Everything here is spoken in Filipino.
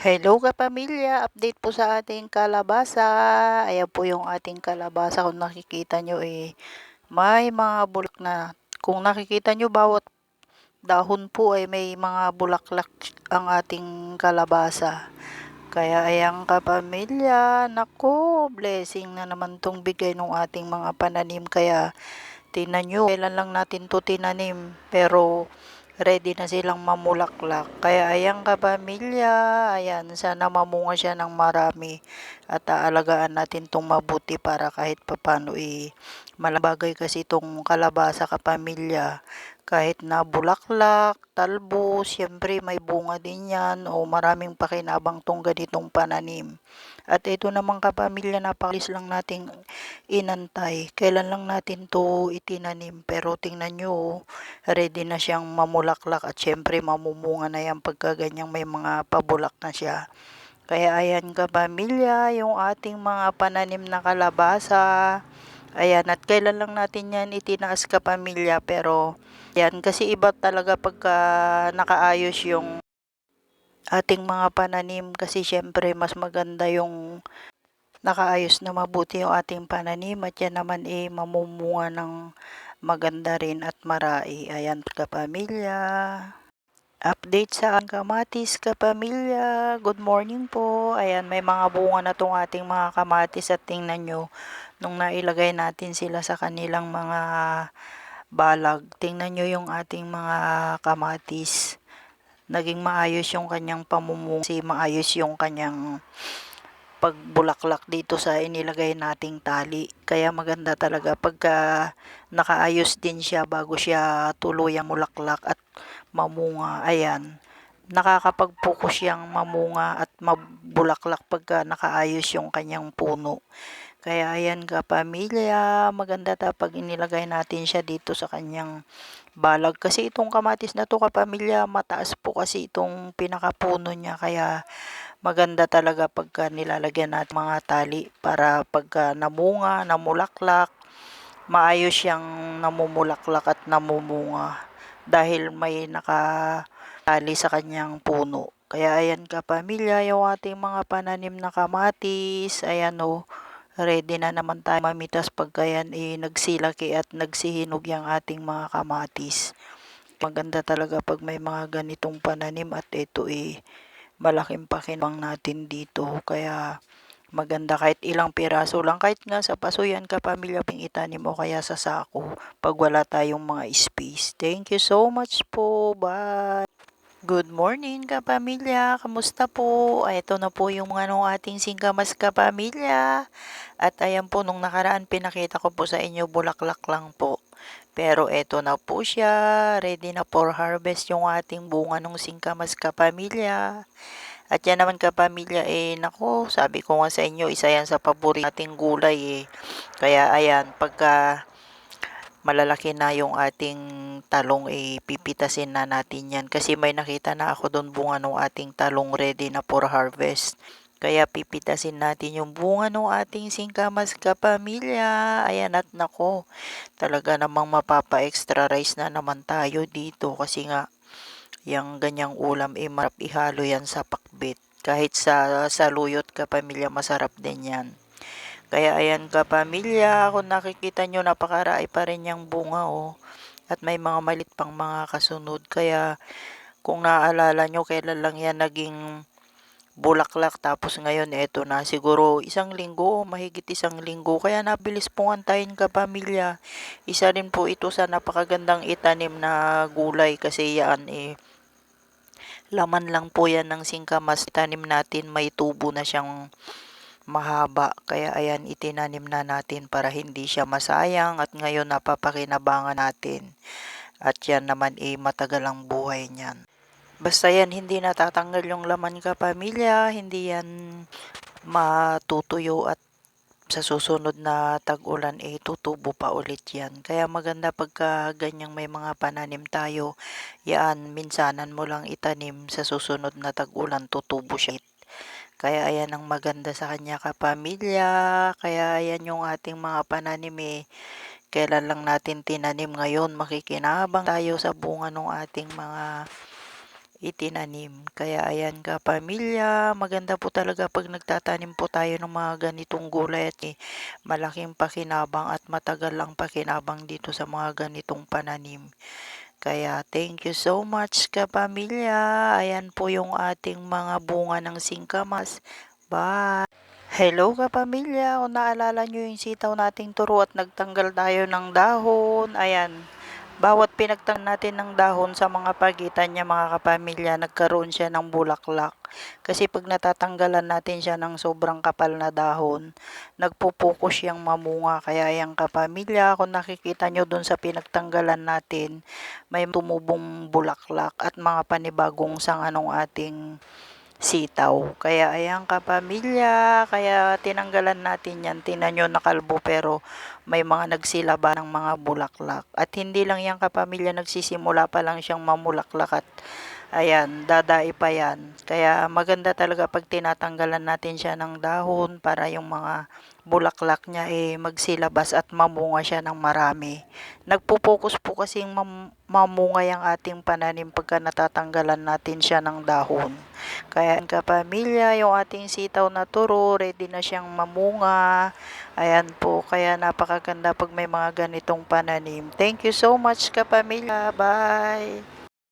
Hello kapamilya, update po sa ating kalabasa. Ayan po yung ating kalabasa, kung nakikita nyo may mga bulak na. Kung nakikita nyo, bawat dahon po ay may mga bulaklak ang ating kalabasa. Kaya ayan kapamilya, nako, blessing na naman tong bigay ng ating mga pananim. Kaya tingnan nyo, kailan lang natin to tinanim, pero ready na silang mamulaklak. Kaya ayan kapamilya, ayan, sana mamunga siya ng marami at aalagaan natin tong mabuti para kahit papano malabagay kasi itong kalabasa kapamilya. Kahit na bulaklak, talbo, siyempre may bunga din yan o maraming pakinabang tong ganitong pananim. At ito naman kapamilya, napakalis lang nating inantay. Kailan lang natin to itinanim, pero tingnan nyo, ready na siyang mamulaklak at syempre mamumunga na yan pagka ganyang may mga pabulak na siya. Kaya ayan kapamilya, yung ating mga pananim na kalabasa. Ayan, at kailan lang natin yan itinaas kapamilya, pero yan, kasi iba talaga pagka nakaayos yung ating mga pananim, kasi syempre mas maganda yung nakaayos na mabuti yung ating pananim at yan naman mamumunga ng maganda rin at marai. Ayan kapamilya. Update sa kamatis kapamilya. Good morning po. Ayan, may mga bunga na tong ating mga kamatis at tingnan nyo, nung nailagay natin sila sa kanilang mga balag. Tingnan nyo yung ating mga kamatis. Naging maayos yung kanyang pamumunga, kasi maayos yung kanyang pagbulaklak dito sa inilagay nating tali. Kaya maganda talaga pagka nakaayos din siya bago siya tuluyang mulaklak at mamunga. Ayan, nakakapag-focus siyang mamunga at mabulaklak pagka nakaayos yung kanyang puno. Kaya ayan kapamilya, maganda pag inilagay natin siya dito sa kanyang balag. Kasi itong kamatis na to kapamilya, mataas po kasi itong pinakapuno niya. Kaya maganda talaga pagka nilalagyan natin mga tali para pagka namunga, namulaklak, maayos siyang namumulaklak at namumunga dahil may nakatali sa kanyang puno. Kaya ayan kapamilya, yung ating mga pananim na kamatis, ayan o, ready na naman tayo mamitas pagka yan nagsilaki at nagsihinog yung ating mga kamatis. Maganda talaga pag may mga ganitong pananim at ito malaking pakinabang natin dito. Kaya maganda kahit ilang piraso lang, kahit nga sa paso yan kapamilya, ping itanim o kaya sa sako pag wala tayong mga space. Thank you so much po. Bye! Good morning kapamilya, kamusta po? Ito na po yung mga nung ating singkamas kapamilya. At ayan po, nung nakaraan pinakita ko po sa inyo, bulaklak lang po. Pero eto na po siya, ready na for harvest yung ating bunga ng singkamas kapamilya. At yan naman kapamilya, nako, sabi ko nga sa inyo, isa yan sa paborito nating gulay. Kaya ayan, pagka malalaki na yung ating talong, pipitasin na natin yan. Kasi may nakita na ako doon bunga ng ating talong ready na for harvest. Kaya pipitasin natin yung bunga ng ating singkamas kapamilya. Ayan, at nako, talaga namang mapapa-extra rice na naman tayo dito. Kasi nga, yung ganyang ulam marap ihalo yan sa pakbit. Kahit sa saluyot kapamilya, masarap din yan. Kaya ayan kapamilya, kung nakikita nyo, napakarai pa rin yung bunga At may mga malit pang mga kasunod. Kaya kung naaalala nyo, kailan lang yan naging bulaklak, tapos ngayon eto na, siguro isang linggo o mahigit isang linggo. Kaya nabilis pong antayin kapamilya. Isa rin po ito sa napakagandang itanim na gulay, kasi yan laman lang po yan ng singkamas. Itanim natin, may tubo na siyang mahaba. Kaya ayan, itinanim na natin para hindi siya masayang at ngayon napapakinabangan natin. At yan naman matagal ang buhay niyan. Basta yan, hindi natatanggal yung laman kapamilya, hindi yan matutuyo at sa susunod na tag-ulan tutubo pa ulit yan. Kaya maganda pagka ganyang may mga pananim tayo, yan, minsanan mo lang itanim, sa susunod na tag-ulan tutubo siya. Kaya ayan ang maganda sa kanya kapamilya. Kaya ayan yung ating mga pananim kailan lang natin tinanim, ngayon makikinabang tayo sa bunga ng ating mga itinanim. Kaya ayan kapamilya, maganda po talaga pag nagtatanim po tayo ng mga ganitong gulay at malaking pakinabang at matagal ang pakinabang dito sa mga ganitong pananim. Kaya thank you so much kapamilya. Ayan po yung ating mga bunga ng singkamas. Bye! Hello kapamilya, kung naalala nyo yung sitaw nating turo at nagtanggal tayo ng dahon, ayan, bawat pinagtanggal natin ng dahon sa mga pagitan niya mga kapamilya, nagkaroon siya ng bulaklak. Kasi pag natatanggalan natin siya ng sobrang kapal na dahon, nagpupuko siyang mamunga. Kaya ayan kapamilya, kung nakikita nyo dun sa pinagtanggalan natin, may tumubong bulaklak at mga panibagong sanga ng ating sitaw. Kaya ayan kapamilya, kaya tinanggalan natin yan. Tingnan nyo nakalbo pero may mga nagsilaba ng mga bulaklak. At hindi lang yan kapamilya, nagsisimula pa lang siyang mamulaklak at ayan, dadai pa yan. Kaya maganda talaga pag tinatanggalan natin siya ng dahon para yung mga bulaklak niya magsilabas at mamunga siya ng marami. Nagpo-focus po kasing mamunga yung ating pananim pagka natatanggalan natin siya ng dahon. Kaya kapamilya, yung ating sitaw na turo, ready na siyang mamunga. Ayan po, kaya napakaganda pag may mga ganitong pananim. Thank you so much kapamilya. Bye!